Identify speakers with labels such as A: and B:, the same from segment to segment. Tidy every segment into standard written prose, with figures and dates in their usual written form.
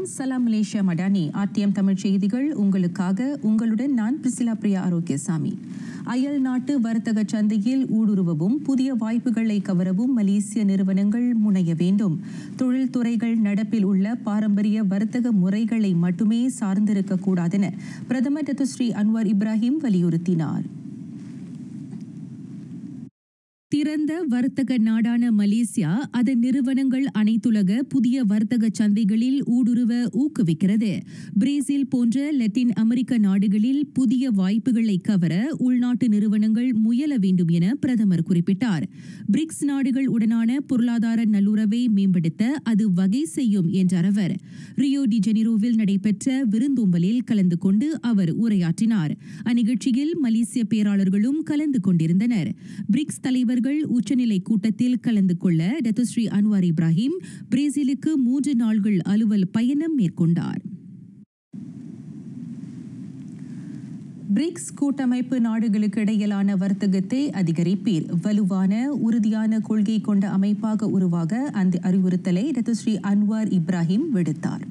A: வணக்கம். சலாம் Malaysia Madani RTM Tamil செய்திகள் உங்களுக்காக. உங்களுடன் நான் பிரிசிலா பிரியா ஆரோக்கியசாமி. அயல் நாட்டு வர்த்தக சந்தையில் ஊடுருவவும் புதிய வாய்ப்புகளை கவரவும் மலேசிய நிறுவனங்கள் முனைய வேண்டும். தொழில்துறைகள் நடப்பில் உள்ள பாரம்பரிய வர்த்தக முறைகளை மட்டுமே சார்ந்திருக்கக்கூடாதென பிரதமர் டத்துஸ்ரீ அன்வார் இப்ராஹிம் வலியுறுத்தினார். திறந்த வர்த்தக நாடான மலேசியா அதன் நிறுவனங்கள் அனைத்துலக புதிய வர்த்தக சந்தைகளில் ஊடுருவ ஊக்குவிக்கிறது. பிரேசில் போன்ற லத்தீன் அமெரிக்க நாடுகளில் புதிய வாய்ப்புகளை கவர உள்நாட்டு நிறுவனங்கள் முயல வேண்டும் என பிரதமர் குறிப்பிட்டார். பிரிக்ஸ் நாடுகள் உடனான பொருளாதார நல்லுறவை மேம்படுத்த அது வகை செய்யும் என்றார் அவர். ரியோ டி ஜெனிரோவில் நடைபெற்ற விருந்தோம்பலில் கலந்து கொண்டு அவர் உரையாற்றினார். அந்நிகழ்ச்சியில் மலேசிய பேராளர்களும் கலந்து கொண்டிருந்தனர். பிரிக்ஸ் தலைவர் உச்சநிலை கூட்டத்தில் கலந்து கொள்ள டத்துஸ்ரீ அன்வார் இப்ராஹிம் பிரேசிலுக்கு 3 நாள்கள் அலுவல் பயணம் மேற்கொண்டார். பிரிக்ஸ் கூட்டமைப்பு நாடுகளுக்கு இடையிலான வர்த்தகத்தை அதிகரிப்பீர், வலுவான உறுதியான கொள்கை கொண்ட அமைப்பாக உருவாக அந்த அறிவுறுத்தலை டத்துஸ்ரீ அன்வார் இப்ராஹிம் விடுத்தார்.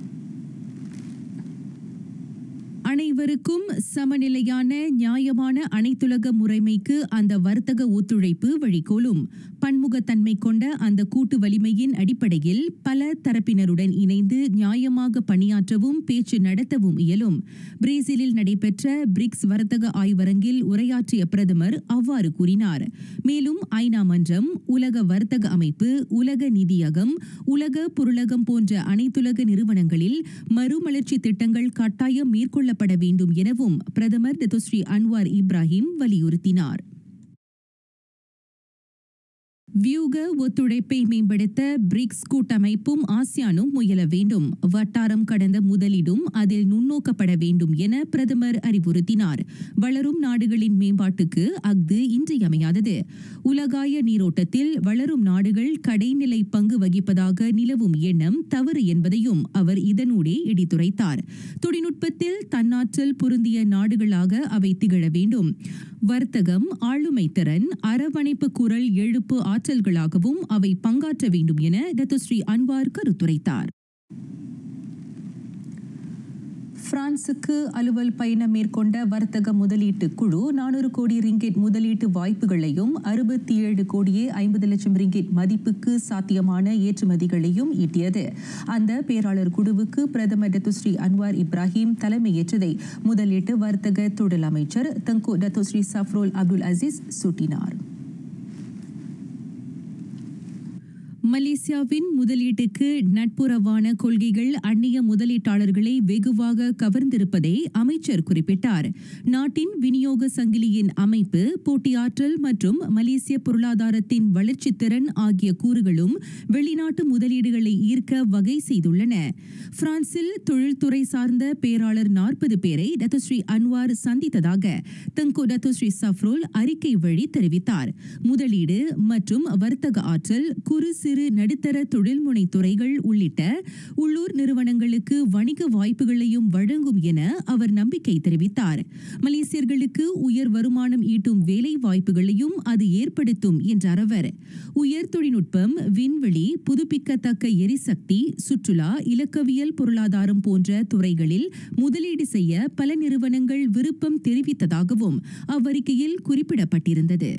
A: அனைவருக்கும் சமநிலையான நியாயமான அனைத்துலக முறைமைக்கு அந்த வர்த்தக ஒத்துழைப்பு வழிகோலும். பன்முகத்தன்மை கொண்ட அந்த கூட்டு வலிமையின் அடிப்படையில் பல தரப்பினருடன் இணைந்து நியாயமாக பணியாற்றவும் பேச்சு நடத்தவும் இயலும். பிரேசிலில் நடைபெற்ற பிரிக்ஸ் வர்த்தக ஆய்வரங்கில் உரையாற்றிய பிரதமர் அவ்வாறு கூறினார். மேலும் ஐநா மன்றம், உலக வர்த்தக அமைப்பு, உலக நிதியகம், உலக பொருளகம் போன்ற அனைத்துலக நிறுவனங்களில் மறுமலர்ச்சி திட்டங்கள் கட்டாயம் மேற்கொள்ளப்பட வேண்டும் எனவும் பிரதமர் டத்துஸ்ரீ அன்வார் இப்ராஹிம் வலியுறுத்தினார். வியூக ஒத்துழைப்பை மேம்படுத்த பிரிக்ஸ் கூட்டமைப்பும் ஆசியானும் முயல வேண்டும். வட்டாரம் கடந்த முதலீடும் அதில் நுண்ணோக்கப்பட வேண்டும் என பிரதமர் அறிவுறுத்தினார். வளரும் நாடுகளின் மேம்பாட்டுக்கு அஃது இன்றியமையாதது. உலகாய நீரோட்டத்தில் வளரும் நாடுகள் கடைநிலை பங்கு வகிப்பதாக நிலவும் எண்ணம் தவறு என்பதையும் அவர் இதனூடே எடுத்துரைத்தார். தொழில்நுட்பத்தில் தன்னாற்றல் பொருந்திய நாடுகளாக அவை திகழ வேண்டும். வர்த்தகம், ஆளுமை திறன், அரவணைப்பு குரல் எழுப்பு ஆற்றல்களாகவும் அவை பங்காற்ற வேண்டும் என டத்துஸ்ரீ அன்வார் கருத்துரைத்தார். பிரான்சுக்கு அலுவல் பயணம் மேற்கொண்ட வர்த்தக முதலீட்டு குழு 400 கோடி ரிங்கிட் முதலீட்டு வாய்ப்புகளையும் 67 கோடியே 50 லட்சம் ரிங்கிட் மதிப்புக்கு சாத்தியமான ஏற்றுமதிகளையும் ஈட்டியது. அந்த பேராளர் குழுவுக்கு பிரதமர் டத்துஸ்ரீ அன்வார் இப்ராஹிம் தலைமையேற்றதை முதலீட்டு வர்த்தக தொழில் அமைச்சர் தங்கு டத்துஸ்ரீ சஃப்ரோல் அப்துல் அசீஸ் சுட்டினார். மலேசியாவின் முதலீட்டுக்கு நட்புறவான கொள்கைகள் அந்நிய முதலீட்டாளர்களை வெகுவாக கவர்ந்திருப்பதை அமைச்சர் குறிப்பிட்டார். நாட்டின் விநியோக சங்கிலியின் அமைப்பு, போட்டியாற்றல் மற்றும் மலேசிய பொருளாதாரத்தின் வளர்ச்சி திறன் ஆகிய கூறுகளும் வெளிநாட்டு முதலீடுகளை ஈர்க்க வகை செய்துள்ளன. பிரான்சில் தொழில்துறை சார்ந்த பேராளர் 40 பேரை டத்துஸ்ரீ அன்வார் சந்தித்ததாக தங்கு டத்துஸ்ரீ சஃப்ரோல் அறிக்கை வழி தெரிவித்தார். முதலீடு மற்றும் வர்த்தக ஆற்றல், குறு சிறு நடுத்தர தொழில்முனை துறைகள் உள்ளிட்ட உள்ளூர் நிறுவனங்களுக்கு வணிக வாய்ப்புகளையும் வழங்கும் என அவர் நம்பிக்கை தெரிவித்தார். மலேசியர்களுக்கு உயர் வருமானம் ஈட்டும் வேலை வாய்ப்புகளையும் அது ஏற்படுத்தும் என்றார் அவர். உயர் தொழில்நுட்பம், விண்வெளி, புதுப்பிக்கத்தக்க எரிசக்தி, சுற்றுலா, இலக்கவியல், பொருளாதாரம் போன்ற துறைகளில் முதலீடு செய்ய பல நிறுவனங்கள் விருப்பம் தெரிவித்ததாகவும் அவ்வறிக்கையில் குறிப்பிடப்பட்டிருந்தது.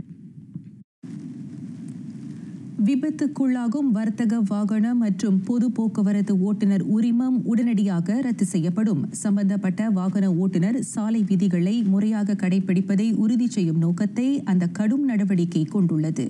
A: விபத்துக்குள்ளாகும் வர்த்தக வாகன மற்றும் பொது போக்குவரத்து ஓட்டுநர் உரிமம் உடனடியாக ரத்து செய்யப்படும். சம்பந்தப்பட்ட வாகன ஓட்டுநர் சாலை விதிகளை முறையாக கடைபிடிப்பதை உறுதி செய்யும் நோக்கத்தை அந்த கடும் நடவடிக்கை கொண்டுள்ளது.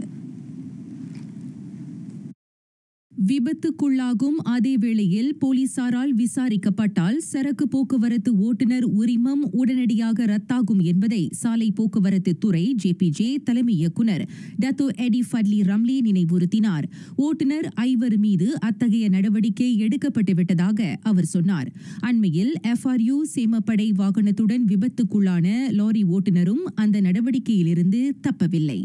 A: விபத்துக்குள்ளாகும் அதே வேளையில் போலீசாரால் விசாரிக்கப்பட்டால் சரக்கு போக்குவரத்து ஓட்டுநர் உரிமம் உடனடியாக ரத்தாகும் என்பதை சாலை போக்குவரத்து துறை JPJ தலைமை இயக்குநர் டத்தோ எடி ஃபட்லி ரம்லி நினைவுறுத்தினார். ஓட்டுநர் 5 மீது அத்தகைய நடவடிக்கை எடுக்கப்பட்டு விட்டதாக அவர் சொன்னார். அண்மையில் FRU சேமப்படை வாகனத்துடன் விபத்துக்குள்ளான லாரி ஓட்டுநரும் அந்த நடவடிக்கையிலிருந்து தப்பவில்லை.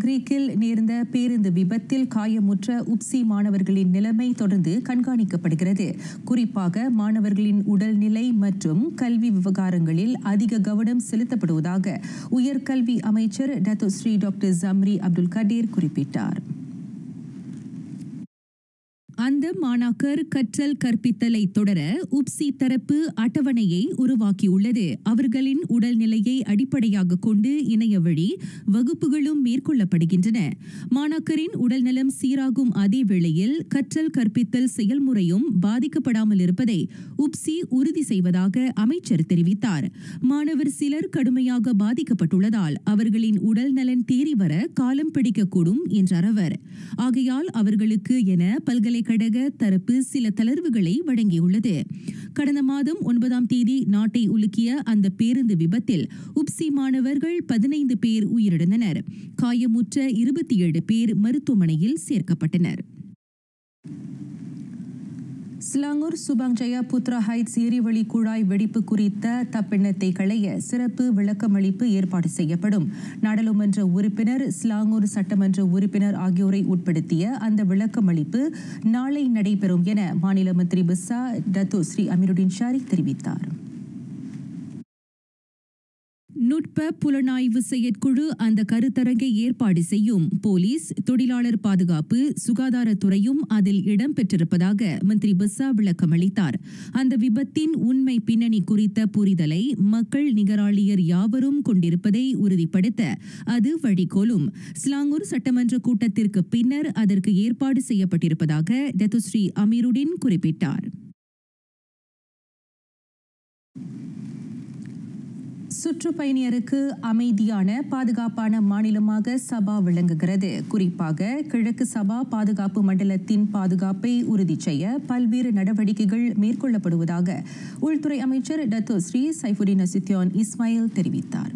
A: கிரீக்கில் நேர்ந்த பேருந்து விபத்தில் காயமுற்ற உப்சி மாணவர்களின் நிலைமை தொடர்ந்து கண்காணிக்கப்படுகிறது. குறிப்பாக மாணவர்களின் உடல்நிலை மற்றும் கல்வி விவகாரங்களில் அதிக கவனம் செலுத்தப்படுவதாக உயர்கல்வி அமைச்சர் Dato Sri doctor Zambry Abdul Kadir குறிப்பிட்டார். அந்த மாணாக்கர் கற்றல் கற்பித்தலை தொடர உப்சி தரப்பு அட்டவணையை உருவாக்கியுள்ளது. அவர்களின் உடல்நிலையை அடிப்படையாக கொண்டு இணைய வழி வகுப்புகளும் மேற்கொள்ளப்படுகின்றன. மாணாக்கரின் உடல்நலம் சீராகும் அதே வேளையில் கற்றல் கற்பித்தல் செயல்முறையும் பாதிக்கப்படாமல் இருப்பதை உப்சி உறுதி செய்வதாக அமைச்சர் தெரிவித்தார். மாணவர் சிலர் கடுமையாக பாதிக்கப்பட்டுள்ளதால் அவர்களின் உடல் நலன் தேறி வர காலம் பிடிக்கக்கூடும் என்றார் அவர். ஆகையால் அவர்களுக்கு என பல்கலைக்கழக தரப்பு சில தளர்வுகளை வழங்கியுள்ளது. கடந்த மாதம் 9ஆம் தேதி நாட்டை உலுக்கிய அந்த பேருந்து விபத்தில் உப்சி மாணவர்கள் 15 பேர் உயிரிழந்தனர். காயமுற்ற 27 பேர் மருத்துவமனையில் சேர்க்கப்பட்டனர். ஸ்லாங்கூர் சுபாங் ஜெயா புத்ரா ஹைட்ஸ் எரிவளி குழாய் வெடிப்பு குறித்த தப்பெண்ணத்தை களைய சிறப்பு விளக்கமளிப்பு ஏற்பாடு செய்யப்படும். நாடாளுமன்ற உறுப்பினர், ஸ்லாங்கூர் சட்டமன்ற உறுப்பினர் ஆகியோரை உட்படுத்திய அந்த விளக்கமளிப்பு நாளை நடைபெறும் என மாநில மந்திரி பிஸ்ஸா டத்தோ ஸ்ரீ அமீருடின் ஷாரிக் தெரிவித்தார். நுட்ப புலனாய்வு செயற்குழு அந்த கருத்தரங்கை ஏற்பாடு செய்யும். போலீஸ், தொழிலாளர் பாதுகாப்பு, சுகாதாரத்துறையும் அதில் இடம்பெற்றிருப்பதாக மந்திரி பிஸ்ஸா விளக்கமளித்தார். அந்த விபத்தின் உண்மை பின்னணி குறித்த புரிதலை மக்கள் நிகராளியர் யாவரும் கொண்டிருப்பதை உறுதிப்படுத்த அது வழிகோலும். ஸ்லாங்கூர் சட்டமன்ற கூட்டத்திற்கு பின்னர் அதற்கு ஏற்பாடு செய்யப்பட்டிருப்பதாக டத்தோ ஸ்ரீ அமீருடின் குறிப்பிட்டார். சுற்றுப்பயணியருக்கு அமைதியான பாதுகாப்பான மாநிலமாக சபா விளங்குகிறது. குறிப்பாக கிழக்கு சபா பாதுகாப்பு மண்டலத்தின் பாதுகாப்பை உறுதி செய்ய பல்வேறு நடவடிக்கைகள் மேற்கொள்ளப்படுவதாக உள்துறை அமைச்சர் டத்தோ ஸ்ரீ சைஃபுடின் நசுத்தியான் இஸ்மாயில் தெரிவித்தார்.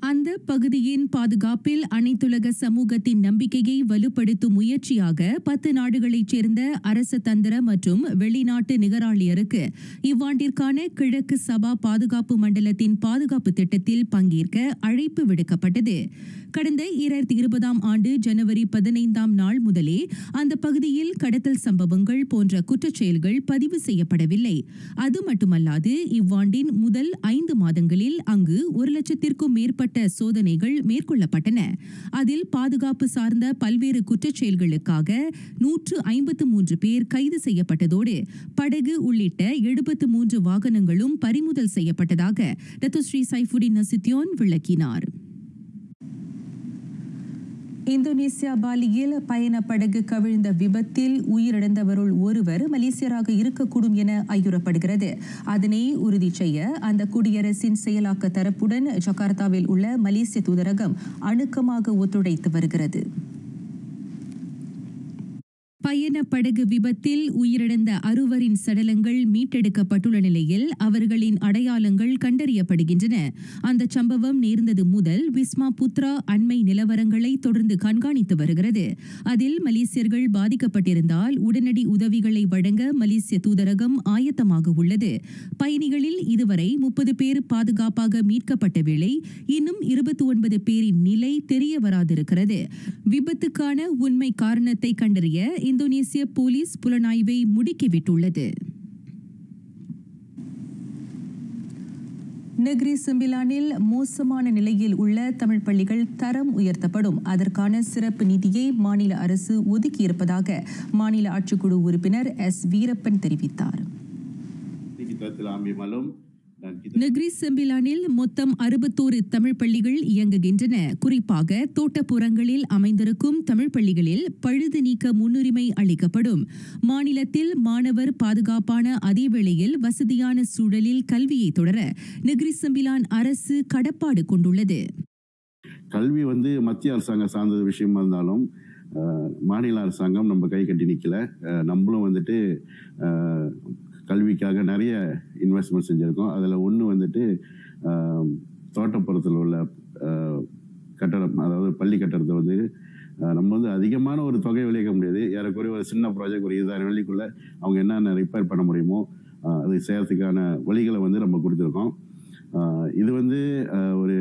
A: அந்த பகுதியின் பாதுகாப்பில் அனைத்துலக சமூகத்தின் நம்பிக்கையை வலுப்படுத்தும் முயற்சியாக 10 நாடுகளைச் சேர்ந்த அரச தந்திர மற்றும் வெளிநாட்டு நிகராளியருக்கு இவ்வாண்டிற்கான கிழக்கு சபா பாதுகாப்பு மண்டலத்தின் பாதுகாப்பு திட்டத்தில் பங்கேற்க அழைப்பு விடுக்கப்பட்டது. கடந்த 2020ஆம் ஆண்டு ஜனவரி 15ஆம் நாள் முதலே அந்த பகுதியில் கடத்தல் சம்பவங்கள் போன்ற குற்றச்செயல்கள் பதிவு செய்யப்படவில்லை. அது மட்டுமல்லாது இவ்வாண்டின் முதல் 5 மாதங்களில் அங்கு 1,00,000க்கும் மேற்பட்ட சோதனைகள் மேற்கொள்ளப்பட்டன. அதில் பாதுகாப்பு சார்ந்த பல்வேறு குற்றச்செயல்களுக்காக 153 பேர் கைது செய்யப்பட்டதோடு படகு உள்ளிட்ட 73 வாகனங்களும் பறிமுதல் செய்யப்பட்டதாக டத்தோ ஸ்ரீ சைஃபுடின் நசுத்தியான் விளக்கினார். இந்தோனேசியா பாலியில் பயண படகு கவிழ்ந்த விபத்தில் உயிரிழந்தவருள் ஒருவர் மலேசியராக இருக்கக்கூடும் என ஐயுறப்படுகிறது. அதனை உறுதி செய்ய அந்த குடியரசின் செயலாக்க தரப்புடன் ஜகார்த்தாவில் உள்ள மலேசிய தூதரகம் அணுக்கமாக ஒத்துழைத்து வருகிறது. பயண படகு விபத்தில் உயிரிழந்த 6வரின் சடலங்கள் மீட்டெடுக்கப்பட்டுள்ள நிலையில் அவர்களின் அடையாளங்கள் கண்டறியப்படுகின்றன. அந்த சம்பவம் நேர்ந்தது முதல் விஸ்மா புத்ரா அண்மை நிலவரங்களை தொடர்ந்து கண்காணித்து வருகிறது. அதில் மலேசியர்கள் பாதிக்கப்பட்டிருந்தால் உடனடி உதவிகளை வழங்க மலேசிய தூதரகம் ஆயத்தமாக உள்ளது. பயணிகளில் இதுவரை 30 பேர் பாதுகாப்பாக மீட்கப்பட்ட வேளை இன்னும் 29 பேரின் நிலை தெரிய வராதிருக்கிறது. விபத்துக்கான உண்மை காரணத்தை கண்டறிய இந்தோனேசிய போலீஸ் புலனாய்வை முடுக்கிவிட்டுள்ளது. நெகிரி செம்பிலானில் மோசமான நிலையில் உள்ள தமிழ் பள்ளிகள் தரம் உயர்த்தப்படும். அதற்கான சிறப்பு நிதியை மாநில அரசு ஒதுக்கியிருப்பதாக மாநில ஆட்சிக்குழு உறுப்பினர் எஸ் வீரப்பன் தெரிவித்தார். நெகிரி செம்பிலானில் மொத்தம் 61 தமிழ் பள்ளிகள் இயங்குகின்றன. குறிப்பாக தோட்டப்புறங்களில் அமைந்திருக்கும் தமிழ் பள்ளிகளில் பழுது நீக்க முன்னுரிமை அளிக்கப்படும். மாநிலத்தில் மாணவர் பாதுகாப்பான அதேவேளையில் வசதியான சூழலில் கல்வியை தொடர நெகிரி செம்பிலான் அரசு கடப்பாடு கொண்டுள்ளது.
B: கல்வி மத்திய அரசாங்கம் சார்ந்த விஷயமா இருந்தாலும் மாநில அரசாங்கம் நம்ம கை கட்டி நிற்கல. நம்மளும் கல்விக்காக நிறைய இன்வெஸ்ட்மெண்ட் செஞ்சுருக்கோம். அதில் ஒன்று தோட்டப்புறத்தில் உள்ள கட்டடம், அதாவது பள்ளி கட்டடத்தை நம்ம அதிகமான ஒரு தொகை விளைவிக்க முடியாது. ஏறக்குறைய ஒரு சின்ன ப்ராஜெக்ட் ஒரு 20,000 வெள்ளிக்குள்ளே அவங்க என்னென்ன ரிப்பேர் பண்ண முடியுமோ அது செய்கிறதுக்கான வழிகளை நம்ம கொடுத்துருக்கோம். இது ஒரு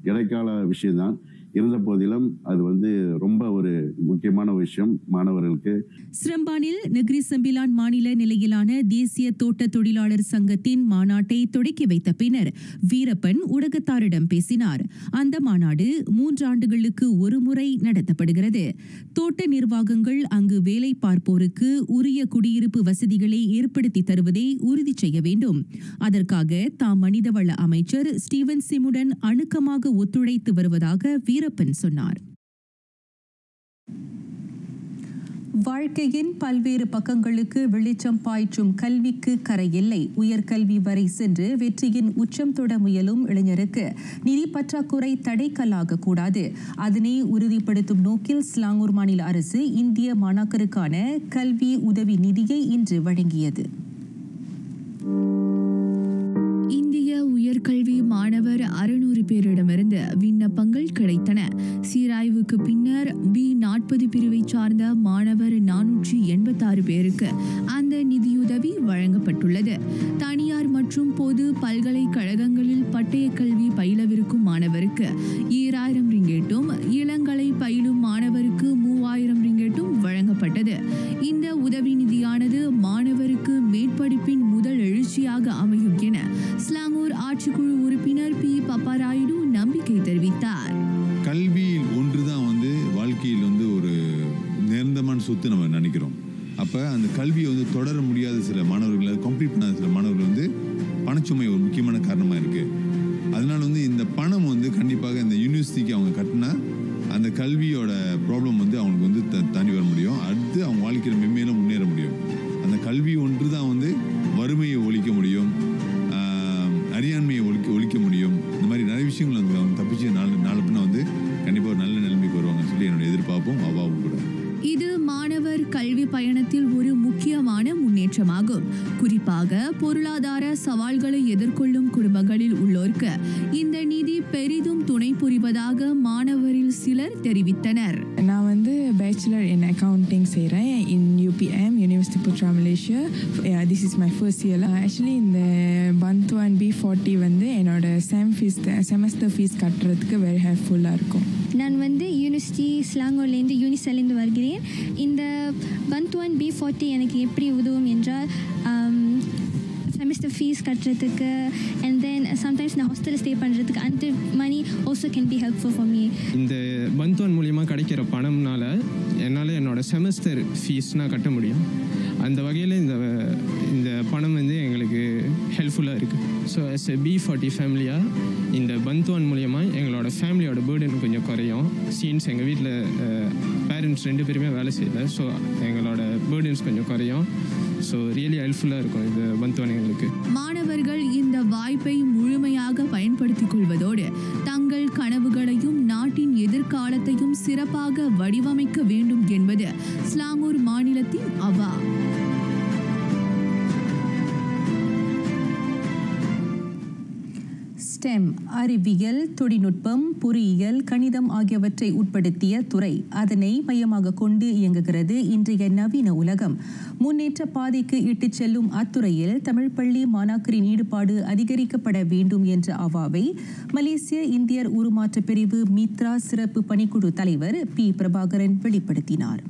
B: இடைக்கால விஷயம்தான். இருந்த போதிலும் அது ரொம்ப ஒரு முக்கியமான விஷயம் மாணவர்களுக்கு.
A: சிரம்பானில் நெகிரி செம்பிலான் மாநில நிலையிலான தேசிய தோட்ட தொழிலாளர் சங்கத்தின் மாநாட்டை தொடக்கி வைத்த பின்னர் வீரப்பன் ஊடகத்தாரிடம் பேசினார். அந்த மாநாடு 3 ஆண்டுகளுக்கு ஒரு முறை நடத்தப்படுகிறது. தோட்ட நிர்வாகங்கள் அங்கு வேலை பார்ப்போருக்கு உரிய குடியிருப்பு வசதிகளை ஏற்படுத்தி தருவதை உறுதி செய்ய வேண்டும். அதற்காக தாம் மனிதவள அமைச்சர் ஸ்டீவன் சிமுடன் அணுக்கமாக ஒத்துழைத்து வருவதாக வீரப்பன் சொன்னார். வாழ்க்கையின் பல்வேறு பக்கங்களுக்கு வெளிச்சம் பாய்ச்சும் கல்விக்கு கரையில்லை. உயர்கல்வி வரை சென்று வெற்றியின் உச்சம் தொட முயலும் இளைஞருக்கு நிதி பற்றாக்குறை தடைக்கல்லாக கூடாது. அதனை உறுதிப்படுத்தும் நோக்கில் ஸ்லாங்கூர் மாநில அரசு இந்திய மாணாக்கருக்கான கல்வி உதவி நிதியை இன்று வழங்கியது.
C: இந்திய உயர்கல்வி மாணவர் 600 பேரிடமிருந்து விண்ணப்பங்கள் கிடைத்தன. சீராய்வுக்கு பின்னர் B40 பிரிவை சார்ந்த மாணவர் 486 பேருக்கு அந்த நிதியுதவி வழங்கப்பட்டுள்ளது. தனியார் மற்றும் பொது பல்கலைக்கழகங்களில் பட்டய கல்வி பயிலவிருக்கும் மாணவருக்கு 2000 ரிங்கேட்டும், இளங்கலை பயிலும் மாணவருக்கு 3000 ரிங்கேட்டும் வழங்கப்பட்டது. இந்த உதவி நிதியானது மாணவருக்கு மேற்படிப்பின் முதல் எழுச்சியாக அமையும் என ஸ்லாங்கூர் ஆட்சிக்குழு உறுப்பினர் P. பப்பாராயுடு நம்பிக்கை தெரிவித்தார்.
D: கல்வியில் ஒன்றுதான் வாழ்க்கையில் ஒரு நிரந்தரமான சொத்து நம்ம நினைக்கிறோம். அப்போ அந்த கல்வியை தொடர முடியாத சில மாணவர்கள், கம்ப்ளீட் பண்ணாத சில மாணவர்கள் பணச்சுமை ஒரு முக்கியமான காரணமாக இருக்குது. அதனால இந்த பணம் கண்டிப்பாக இந்த யூனிவர்சிட்டிக்கு அவங்க கட்டினா அந்த கல்வியோட ப்ராப்ளம் அவங்களுக்கு தாண்டி வர முடியும். அடுத்து அவங்க வாழ்க்கையில் மென்மேலும் முன்னேற முடியும். அந்த கல்வி ஒன்று தான் வறுமையை ஒழிக்க முடியும், அறியாண்மையை ஒழிக்க முடியும். இந்த மாதிரி நிறைய விஷயங்கள் அவங்க தப்பிச்சு நாலு பின்ன கண்டிப்பாக ஒரு நல்ல நிலைமைக்கு வருவாங்கன்னு சொல்லி என்னோட எதிர்பார்ப்பும் அவாவும் கூட.
C: இது மாணவர் கல்வி பயணத்தில் ஒரு முக்கியமான முன்னேற்றமாகும். குறிப்பாக பொருளாதார சவால்களை எதிர்கொள்ளும் குடும்பங்களில் உள்ளோருக்கு இந்த நிதி பெரிதும் துணை புரிவதாக மாணவரில் சிலர் தெரிவித்தனர்.
E: நான் பேச்சுலர் இன் அக்கவுண்டிங் செய்கிறேன் in UPM university Putra Malaysia. This is my first year. Actually இந்த பந்துவான் B40 என்னோட செமஸ்டர் ஃபீஸ் கட்டுறதுக்கு வெரி ஹெல்ப்ஃபுல்லாக இருக்கும்.
F: நான் யூனிவர்சிட்டி ஸ்லாங்கூர்லேருந்து யூனிசெல்லேருந்து வருகிறேன். இந்த பந்துவான் B40 எனக்கு எப்படி உதவும் என்றால் செமஸ்டர் ஃபீஸ் கட்டுறதுக்கு அண்ட் தென் சம்டைம்ஸ் நான் ஹாஸ்டலில் ஸ்டே பண்ணுறதுக்கு அந்த money also can be helpful for me.
G: இந்த பந்துவான் மூலிமா கிடைக்கிற பணம்னால என்னால் என்னோடய செமஸ்டர் ஃபீஸ்னால் கட்ட முடியும். அந்த வகையில் இந்த பணம் எங்களுக்கு ஹெல்ப்ஃபுல்லாக இருக்குது. ஸோ as a B40 ஃபேமிலியாக இந்த பந்துவான் மூலிமா எங்களோட ஃபேமிலியோட பேர்டன் கொஞ்சம் குறையும். சீன்ஸ் எங்கள் வீட்டில் பேரண்ட்ஸ் 2 பேருமே வேலை செய்யலை. ஸோ எங்களோட பேர்டன்ஸ் கொஞ்சம் குறையும். ஸோ ரியலி ஹெல்ப்ஃபுல்லாக இருக்கும் இந்த பந்துவான் எங்களுக்கு.
C: மாணவர்கள் இந்த வாய்ப்பை முழுமையாக பயன்படுத்திக் கொள்வதோடு தங்கள் கனவுகளையும் நாட்டின் எதிர்காலத்தையும் சிறப்பாக வடிவமைக்க வேண்டும் என்பது ஸ்லாங்கூர் மாநிலத்தின் அவா.
A: ஸ்டெம் அறிவியல், தொழில்நுட்பம், பொறியியல், கணிதம் ஆகியவற்றை உட்படுத்திய துறை. அதனை மையமாக கொண்டு இயங்குகிறது இன்றைய நவீன உலகம். முன்னேற்ற பாதைக்கு இட்டுச் செல்லும் அத்துறையில் தமிழ் பள்ளி மாணாக்கரின் ஈடுபாடு அதிகரிக்கப்பட வேண்டும் என்ற அவாவை மலேசிய இந்தியர் உருமாற்ற பிரிவு மித்ரா சிறப்பு பணிக்குழு தலைவர் P. பிரபாகரன் வெளிப்படுத்தினார்.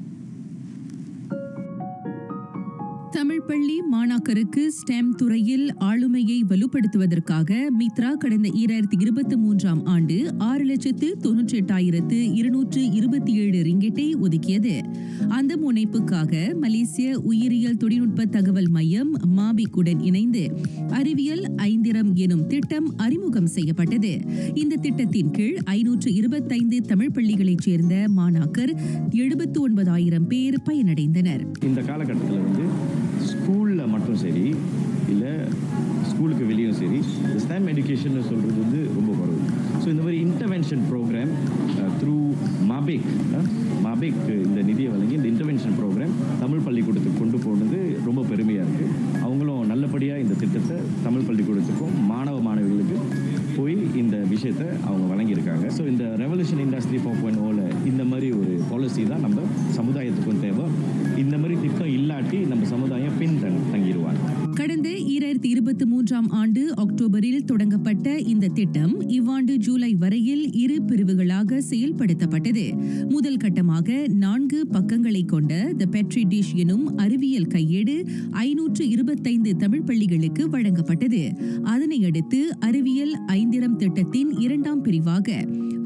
A: தமிழ் பள்ளி மாணாக்கருக்கு ஸ்டெம் துறையில் ஆளுமையை வலுப்படுத்துவதற்காக மித்ரா கடந்த 2023ஆம் ஆண்டு 6,98,227 ரிங்கெட்டை ஒதுக்கியது. அந்த முனைப்புக்காக மலேசிய உயிரியல் தொழில்நுட்ப தகவல் மையம் மாபிக்குடன் இணைந்து அறிவியல் 5 எனும் திட்டம் அறிமுகம் செய்யப்பட்டது. இந்த திட்டத்தின் கீழ் 525 தமிழ் பள்ளிகளைச் சேர்ந்த மாணாக்கர் 79,000 பேர் பயனடைந்தனர்.
H: இந்த காலகட்டத்தில் ஸ்கூலில் மட்டும் சரி இல்லை ஸ்கூலுக்கு வெளியும் சரி இந்த ஸ்டெம் எஜுகேஷன் சொல்கிறது ரொம்ப குறைவு. ஸோ இந்த மாதிரி இன்டர்வென்ஷன் ப்ரோக்ராம் த்ரூ மாபேக் இந்த நிதியை வழங்கி இந்த இன்டர்வென்ஷன் ப்ரோக்ராம் தமிழ் பள்ளிக்கூடத்துக்கு கொண்டு போனது ரொம்ப பெருமையாக இருக்குது. அவங்களும் நல்லபடியாக இந்த திட்டத்தை தமிழ் பள்ளிக்கூடத்துக்கும் மாணவிகளுக்கு போய் இந்த விஷயத்தை அவங்க வழங்கியிருக்காங்க. ஸோ இந்த ரெவல்யூஷன் இண்டஸ்ட்ரி 4.0 இந்த மாதிரி ஒரு பாலிசி தான் நம்ம சமுதாயத்துக்கும் தேவை. இந்த மாதிரி திட்டம் இல்லாட்டி நம்ம சமுதாயம் பின் தங்கிடுவாங்க.
A: கடந்த 2023 ஆண்டு அக்டோபரில் தொடங்கப்பட்ட இந்த திட்டம் இவ்வாண்டு ஜூலை வரையில் 2 பிரிவுகளாக செயல்படுத்தப்பட்டது. முதல் கட்டமாக 4 பக்கங்களை கொண்ட தி பெட்ரி டிஷ் எனும் அறிவியல் கையேடு 525 தமிழ் பள்ளிகளுக்கு வழங்கப்பட்டது. அதனை அடுத்து அறிவியல் 5 திட்டத்தின் 2ஆம் பிரிவாக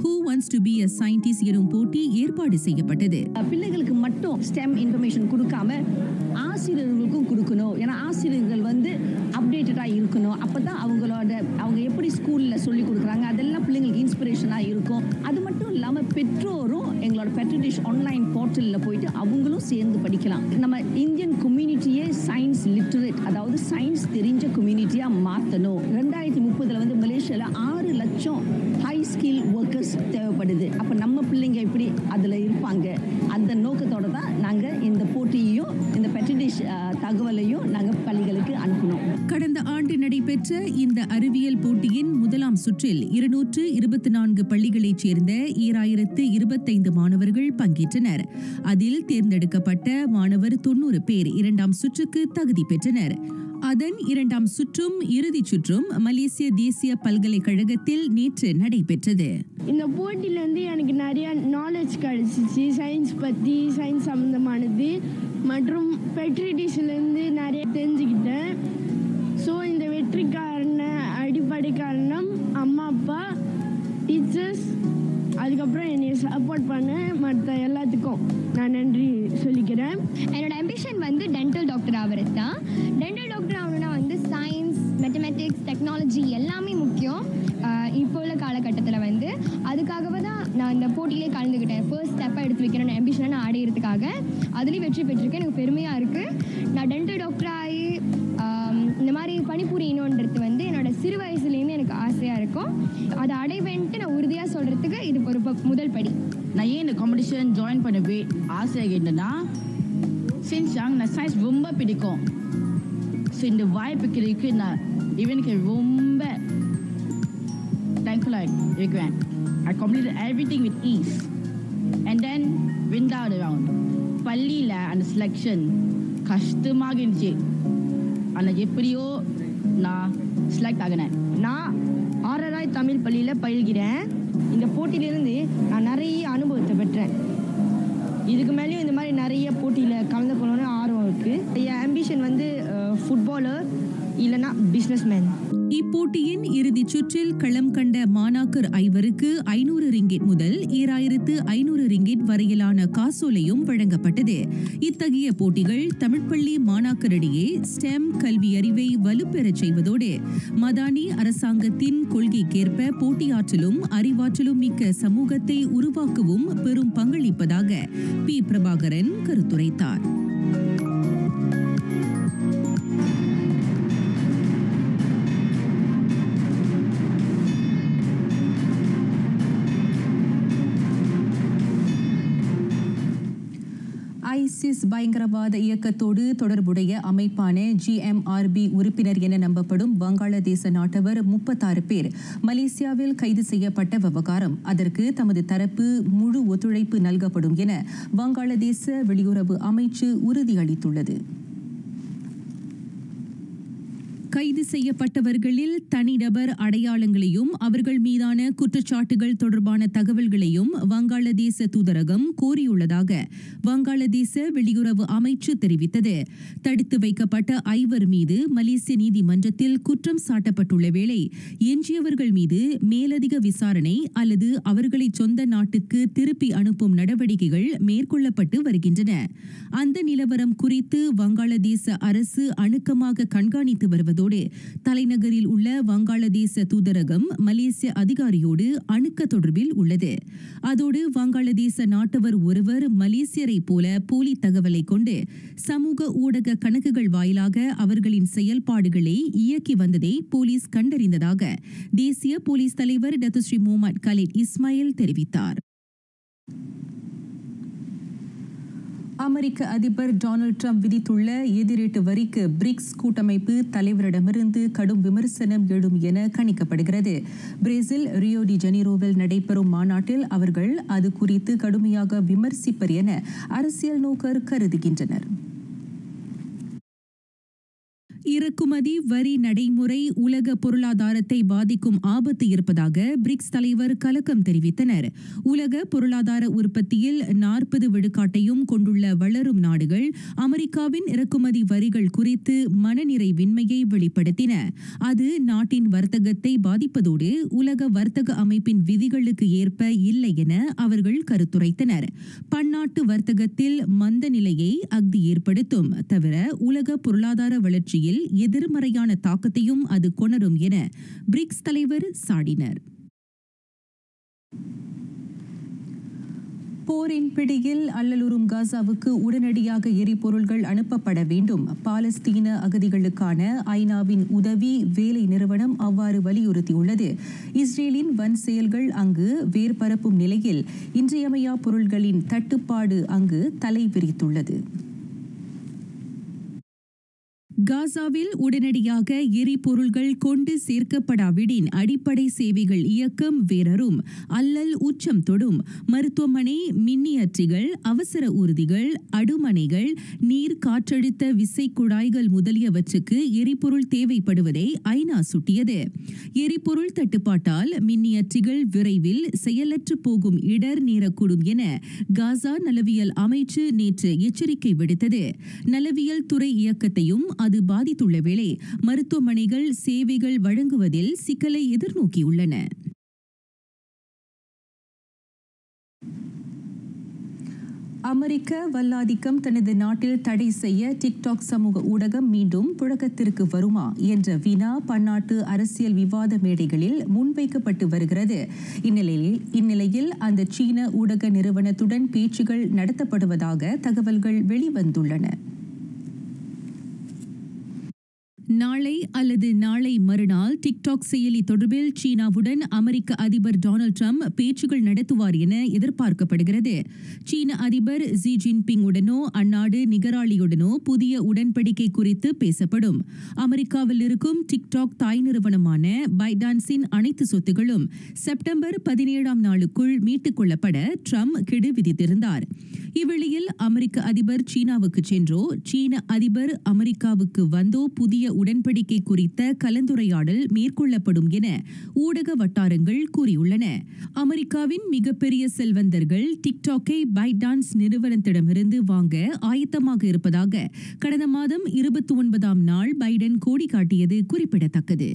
A: Who Wants to be a Scientist எனும் போட்டி ஏற்பாடு செய்யப்பட்டது.
I: பிள்ளைகளுக்கு மட்டும் ஸ்டெம் இன்ஃபர்மேஷன் கொடுக்காம ஆசிரியர்களுக்கும் கொடுக்கணும். ஏன்னா ஆசிரியர்கள் அப்டேட்டடாக இருக்கணும். அப்போ தான் அவங்க எப்படி ஸ்கூலில் சொல்லி கொடுக்குறாங்க அதெல்லாம் பிள்ளைங்களுக்கு இன்ஸ்பிரேஷனாக இருக்கும். அது மட்டும் இல்லாமல் பெற்றோரும் எங்களோட பெட்ரி டிஷ் ஆன்லைன் போர்ட்டலில் போயிட்டு அவங்களும் சேர்ந்து படிக்கலாம். நம்ம இந்தியன் கம்யூனிட்டியே சயின்ஸ் லிட்டரேட், அதாவது சயின்ஸ் தெரிஞ்ச கம்யூனிட்டியாக மாற்றணும். 2030 மலேசியாவில் 6 லட்சம் ஹை ஸ்கில் ஒர்க்கர்ஸ் தேவைப்படுது. அப்போ நம்ம பிள்ளைங்க எப்படி அதில் இருப்பாங்க? அந்த நோக்கத்தோடு தான் நாங்கள் இந்த போட்டியையும் இந்த பெட்ரி டிஷ் தகவலையும் நாங்கள் பள்ளிகளுக்கு அனுப்பணும்.
A: கடந்த ஆண்டு நடைபெற்ற இந்த அறிவியல் போட்டியின் முதலாம் சுற்றில் 224 பள்ளிகளைச் சேர்ந்த 2025 மாணவர்கள் பங்கேற்றனர். அதில் தேர்ந்தெடுக்கப்பட்ட மாணவர் 90 பேர் 2ஆம் சுற்றுக்கு தகுதி பெற்றனர். அதன் 2ஆம் சுற்றும் இறுதிச் சுற்றும் மலேசிய தேசிய பல்கலைக்கழகத்தில் நேற்று நடைபெற்றது.
J: இந்த போட்டியிலேருந்து எனக்கு நிறைய நாலேஜ் கிடைச்சிச்சு. சயின்ஸ் பற்றி, சயின்ஸ் சம்மந்தமானது மற்றும் பெட்ரி டிஷ்லேருந்து நிறைய தெரிஞ்சுக்கிட்டேன். ஸோ இந்த வெற்றிக்கான அடிப்படை காரணம் அம்மா, அப்பா, டீச்சர்ஸ், அதுக்கப்புறம் என்னை சப்போர்ட் பண்ண மற்ற எல்லாத்துக்கும் நான் நன்றி சொல்லிக்கிறேன்.
F: என்னோட அம்பிஷன் டென்டல் டாக்டர் ஆகிறது தான். டென்டல் டாக்டர் ஆகணும்னா சயின்ஸ், மேத்தமெட்டிக்ஸ், டெக்னாலஜி எல்லாமே முக்கியம் இப்போ உள்ள காலகட்டத்தில். அதுக்காகவே தான் நான் இந்த போட்டியிலே கலந்துக்கிட்டேன். ஃபர்ஸ்ட் ஸ்டெப்பாக எடுத்து வைக்கிறேன் அம்பிஷனை நான் அடையிறதுக்காக. அதுலேயும் வெற்றி பெற்றிருக்கேன். எனக்கு பெருமையாக இருக்குது. நான் டென்டல் டாக்டர் ஆகி இந்த மாதிரி பணிபுரியணுன்றது என்னோட சிறு வயசுலேருந்து எனக்கு ஆசையாக இருக்கும். அதை அடைவேன்ட்டு நான் உறுதியாக சொல்கிறதுக்கு இது ஒரு முதல் படி.
K: நான் ஏன் இந்த காம்படிஷன் ஜாயின் பண்ணவே ஆசையாக இருந்தேன்னா, சின்சாங் நான் சயின்ஸ் ரொம்ப பிடிக்கும். ஸோ இந்த வாய்ப்பு கிடைக்கு நான் இவனுக்கு ரொம்ப தேங்க்ஃபுல்லாக இருக்குவேன். I completed everything with ease and then went out around. பள்ளியில் அந்த செலெக்ஷன் கஷ்டமாக இருந்துச்சு. ஆனால் எப்படியோ நான் செலக்ட் ஆகினேன்.
I: நான் ஆரராய் தமிழ் பள்ளியில் பயில்கிறேன். இந்த போட்டியிலேருந்து நான் நிறைய அனுபவத்தை பெற்றேன். இதுக்கு மேலேயும் இந்த மாதிரி நிறைய போட்டியில் கலந்துக்கணும்னு ஆர்வம் இருக்குது. என் ஆம்பிஷன் ஃபுட்பாலர் இல்லைன்னா பிஸ்னஸ்மேன்.
A: இப்போட்டியின் இறுதிச் சுற்றில் களம் கண்ட மாணாக்கர் 5 500 ரிங்கிட் முதல் 2500 ரிங்கிட் வரையிலான காசோலையும் வழங்கப்பட்டது. இத்தகைய போட்டிகள் தமிழ்ப்பள்ளி மாணாக்கரிடையே ஸ்டெம் கல்வி அறிவை வலுப்பெறச் செய்வதோடு மதானி அரசாங்கத்தின் கொள்கைக்கேற்ப போட்டியாற்றலும் அறிவாற்றலும் மிக்க சமூகத்தை உருவாக்கவும் பெரும் பங்களிப்பதாக பி. பிரபாகரன் கருத்துரைத்தார். ஐசிஸ் பயங்கரவாத இயக்கத்தோடு தொடர்புடைய அமைப்பான GMRB உறுப்பினர் என நம்பப்படும் வங்காளதேச நாட்டவர் 36 பேர் மலேசியாவில் கைது செய்யப்பட்ட விவகாரம். அதற்கு தமது தரப்பு முழு ஒத்துழைப்பு நல்கப்படும் என வங்காளதேச வெளியுறவு அமைச்சு உறுதியளித்துள்ளது. கைது செய்யப்பட்டவர்களில் தனிநபர் அடையாளங்களையும் அவர்கள் மீதான குற்றச்சாட்டுகள் தொடர்பான தகவல்களையும் வங்காளதேச தூதரகம் கோரியுள்ளதாக வங்காளதேச வெளியுறவு அமைச்சு தெரிவித்தது. தடுத்து வைக்கப்பட்ட 5 மீது மலேசிய நீதிமன்றத்தில் குற்றம் சாட்டப்பட்டுள்ள வேளை எஞ்சியவர்கள் மீது மேலதிக விசாரணை அல்லது அவர்களை சொந்த நாட்டுக்கு திருப்பி அனுப்பும் நடவடிக்கைகள் மேற்கொள்ளப்பட்டு வருகின்றன. அந்த நிலவரம் குறித்து வங்காளதேச அரசு அணுக்கமாக கண்காணித்து வருவதோடு தலைநகரில் உள்ள வங்காளதேச தூதரகம் மலேசிய அதிகாரியோடு அணுக்க தொடர்பில் உள்ளது. அதோடு வங்காளதேச நாட்டவர் ஒருவர் மலேசியரை போல போலி தகவலை கொண்டு சமூக ஊடக கணக்குகள் வாயிலாக அவர்களின் செயல்பாடுகளை இயக்கி வந்ததை போலீஸ் கண்டறிந்ததாக தேசிய போலீஸ் தலைவர் டத்துஸ்ரீ முகமது கலீத் இஸ்மாயில் தெரிவித்தார். அமெரிக்க அதிபர் டொனால்ட் ட்ரம்ப் விதித்துள்ள எதிரீட்டு வரிக்கு பிரிக்ஸ் கூட்டமைப்பு தலைவரிடமிருந்து கடும் விமர்சனம் எழும் என கணிக்கப்படுகிறது. பிரேசில் ரியோ டி ஜெனீரோவில் நடைபெறும் மாநாட்டில் அவர்கள் அது குறித்து கடுமையாக விமர்சிப்பர் என அரசியல் நோக்கர் கருதுகின்றனர். இறக்குமதி வரி நடைமுறை உலக பொருளாதாரத்தை பாதிக்கும் ஆபத்து இருப்பதாக பிரிக்ஸ் தலைவர் கலக்கம் தெரிவித்தனர். உலக பொருளாதார உற்பத்தியில் 40 விழுக்காட்டையும் கொண்டுள்ள வளரும் நாடுகள் அமெரிக்காவின் இறக்குமதி வரிகள் குறித்து மனநிறைவின்மையை வெளிப்படுத்தின. அது நாட்டின் வர்த்தகத்தை பாதிப்பதோடு உலக வர்த்தக அமைப்பின் விதிகளுக்கு ஏற்ப இல்லை என அவர்கள் கருத்துரைத்தனர். பன்னாட்டு வர்த்தகத்தில் மந்த நிலையை அஃது ஏற்படுத்தும். தவிர உலக பொருளாதார வளர்ச்சியில் எதிர்மறையான தாக்கத்தையும் அது கொணரும் என பிரிக்ஸ் தலைவர் சாடினர். போரின் பிடியில் அல்லலுறும் காசாவுக்கு உடனடியாக எரிபொருள்கள் அனுப்பப்பட வேண்டும். பாலஸ்தீன அகதிகளுக்கான ஐநாவின் உதவி வேலை நிறுவனம் அவ்வாறு வலியுறுத்தியுள்ளது. இஸ்ரேலின் வன் செயல்கள் அங்கு வேர் பரப்பும் நிலையில் இன்றியமையா பொருள்களின் தட்டுப்பாடு அங்கு தலை விரித்துள்ளது. காசாவில் உடனடியாக எரிபொருள்கள் கொண்டு சேர்க்கப்படாவிடின் அடிப்படை சேவைகள் இயக்கம் வேறரும். அல்லல் உச்சம் தொடும். மருத்துவமனை, மின்னியற்றிகள், அவசர ஊர்திகள், அடுமனைகள், நீர் காற்றழுத்த விசை குழாய்கள் முதலியவற்றுக்கு எரிபொருள் தேவைப்படுவதை ஐநா சுட்டியது. எரிபொருள் தட்டுப்பாட்டால் மின்னியற்றிகள் விரைவில் செயலற்று போகும் இடர் நேரக்கூடும் என காசா நலவியல் அமைச்சு நேற்று எச்சரிக்கை விடுத்தது. நலவியல் துறை இயக்கத்தையும் அது பாதித்துள்ள வேளை மருத்துவமனைகள் சேவைகள் வழங்குவதில் சிக்கலை எதிர்நோக்கியுள்ளன. அமெரிக்க வல்லாதிக்கம் தனது நாட்டில் தடை செய்ய டிக்டாக் சமூக ஊடகம் மீண்டும் புழக்கத்திற்கு வருமா என்ற வினா பன்னாட்டு அரசியல் விவாத மேடைகளில் முன்வைக்கப்பட்டு வருகிறது. இந்நிலையில் அந்த சீன ஊடக நிறுவனத்துடன் பேச்சுகள் நடத்தப்படுவதாக தகவல்கள் வெளிவந்துள்ளன. நாளை அல்லது நாளை மறுநாள் டிக்டாக் செயலி தொடர்பில் சீனாவுடன் அமெரிக்க அதிபர் டொனால்ட் ட்ரம்ப் பேச்சுகள் நடத்துவார் என எதிர்பார்க்கப்படுகிறது. சீன அதிபர் ஜி ஜின்பிங் உடனோ அந்நாடு நிகராளியுடனோ புதிய உடன்படிக்கை குறித்து பேசப்படும். அமெரிக்காவில் இருக்கும் டிக்டாக் தாய் நிறுவனமான பைடான்ஸின் அனைத்து சொத்துகளும் செப்டம்பர் 17ஆம் நாளுக்குள் மீட்டுக் கொள்ளப்பட ட்ரம்ப் கெடு விதித்திருந்தார். இவ்வேளையில் அமெரிக்க அதிபர் சீனாவுக்கு சென்றோ சீன அதிபர் அமெரிக்காவுக்கு வந்தோ புதிய உடன்படிக்கை குறித்த கலந்துரையாடல் மேற்கொள்ளப்படும் என ஊடக வட்டாரங்கள் கூறியுள்ளன. அமெரிக்காவின் மிகப்பெரிய செல்வந்தர்கள் டிக்டாக்கை பைடான்ஸ் நிறுவனத்திடமிருந்து வாங்க ஆயத்தமாக இருப்பதாக கடந்த மாதம் 29ஆம் நாள் பைடன் கோடி காட்டியது குறிப்பிடத்தக்கது.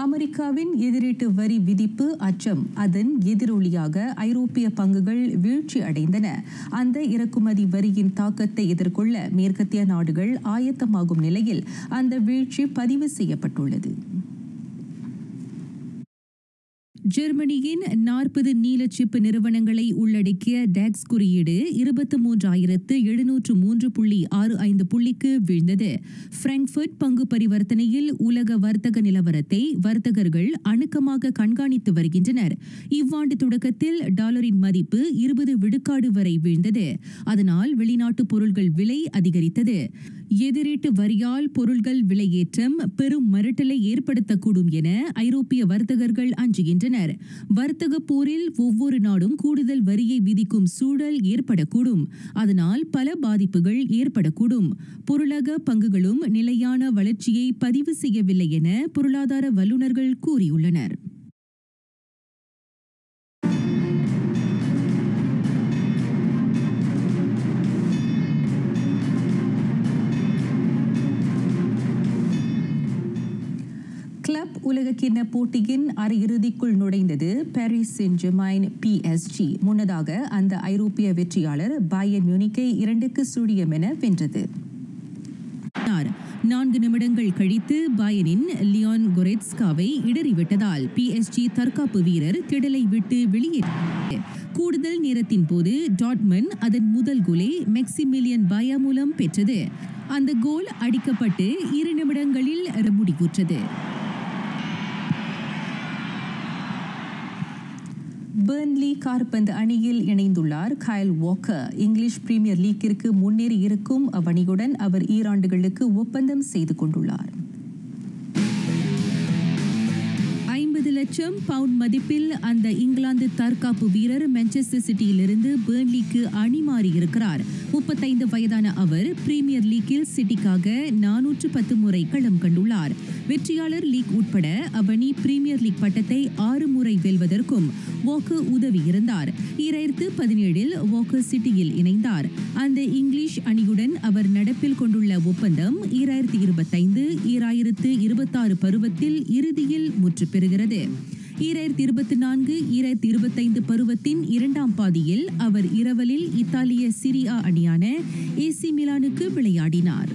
A: அமெரிக்காவின் எதிரீட்டு வரி விதிப்பு அச்சம். அதன் எதிரொலியாக ஐரோப்பிய பங்குகள் வீழ்ச்சி அடைந்தன. அந்த இறக்குமதி வரியின் தாக்கத்தை எதிர்கொள்ள மேற்கத்திய நாடுகள் ஆயத்தமாகும் நிலையில் அந்த வீழ்ச்சி பதிவு செய்யப்பட்டுள்ளது. ஜெர்மனியின் 40 நீல சிப் நிறுவனங்களை உள்ளடக்கிய டாக்ஸ் குறியீடு 23,703.65 புள்ளிக்கு வீழ்ந்தது. பிராங்க்ஃபர்ட் பங்கு பரிவர்த்தனையில் உலக வர்த்தக நிலவரத்தை வர்த்தகர்கள் அணுக்கமாக கண்காணித்து வருகின்றனர். இவ்வாண்டு தொடக்கத்தில் டாலரின் மதிப்பு 20 விழுக்காடு வரை வீழ்ந்தது. அதனால் வெளிநாட்டு பொருட்கள் விலை அதிகரித்தது. எதிரீட்டு வரியால் பொருட்கள் விலையேற்றம் பெரும் மிரட்டலை ஏற்படுத்தக்கூடும் என ஐரோப்பிய வர்த்தகர்கள் அஞ்சுகின்றனர். வர்த்தக போரில் ஒவ்வொரு நாடும் கூடுதல் வரியை விதிக்கும் சூழல் ஏற்படக்கூடும். அதனால் பல பாதிப்புகள் ஏற்படக்கூடும். பொருளக பங்குகளும் நிலையான வளர்ச்சியை பதிவு செய்யவில்லை என பொருளாதார வல்லுநர்கள் கூறியுள்ளனர். கிளப் உலகக்கிண்ண போட்டியின் அரையிறுதிக்குள் நுழைந்தது பாரிஸ் செயின்ட் ஜெர்மைன் PSG. முன்னதாக அந்த ஐரோப்பிய வெற்றியாளர் பாயர்ன் மியூனிக்கை 2-0 என வென்றது. 4 நிமிடங்கள் கழித்து பாயரின் லியான் கொரெட்ஸ்காவை இடறிவிட்டதால் PSG தற்காப்பு வீரர் திடலை விட்டு வெளியேறினார். கூடுதல் நேரத்தின் போது டாட்மண்ட் அதன் முதல் கோலை மேக்சிமிலியன் பாயா மூலம் பெற்றது. அந்த கோல் அடிக்கப்பட்டு 2 நிமிடங்களில் முடிவுற்றது. பெர்ன்லி காற்பந்து அணியில் இணைந்துள்ளார் கைல் வாக்கர். இங்கிலீஷ் பிரீமியர் லீக்கிற்கு முன்னேறி இருக்கும் அவ்வணியுடன் அவர் 2 ஆண்டுகளுக்கு ஒப்பந்தம் செய்து கொண்டுள்ளார். லட்சம் பவுண்ட் மதிப்பில் அந்த இங்கிலாந்து தற்காப்பு வீரர் மான்செஸ்டர் சிட்டியிலிருந்து பெர்ன்லிக்கு அணி மாறியிருக்கிறார். 35 வயதான அவர் பிரீமியர் லீக்கில் சிட்டிக்காக 410 முறை களம் கண்டுள்ளார். வெற்றியாளர் லீக் உட்பட அவனி பிரீமியர் லீக் பட்டத்தை 6 முறை வெல்வதற்கும் வாக்கர் உதவியிருந்தார். 2017 வாக்கர் சிட்டியில் இணைந்தார். அந்த இங்கிலீஷ் அணியுடன் அவர் நடப்பில் கொண்டுள்ள ஒப்பந்தம் 2025-2026 பருவத்தில் இறுதியில் முற்று பெறுகிறது. 2024-2025 பருவத்தின் 2ஆம் பாதியில் அவர் இரவலில் இத்தாலிய சிரியா அணியான ஏசி மிலானுக்கு விளையாடினார்.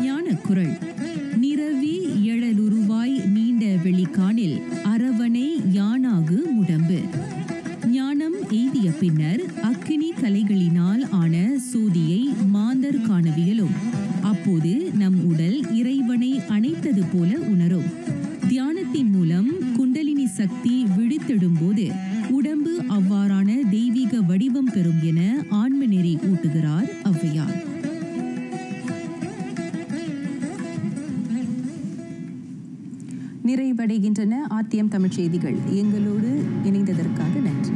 A: ஞானக்குரல். நிரவி எழலுருவாய் நீண்ட வெளிக்கானில் அரவணை யானாகு முடம்பு. ஞானம் எய்திய பின்னர் அக்கினி கலைகளினால் ஆன சோதியை மாந்தர் காணவியலும். அப்போது நம் உடல் இறைவனை அணைத்தது போல உணரும். தியானத்தின் மூலம் குண்டலினி சக்தி விழித்தெடும் போது உடம்பு அவ்வாறான தெய்வீக வடிவம் பெறும் என ஆன்மநெறி ஊட்டுகிறார் ஔவையார். நிறைவடைகின்றன ஆர்டிஎம் தமிழ் செய்திகள். எங்களோடு இணைந்ததற்காக நன்றி.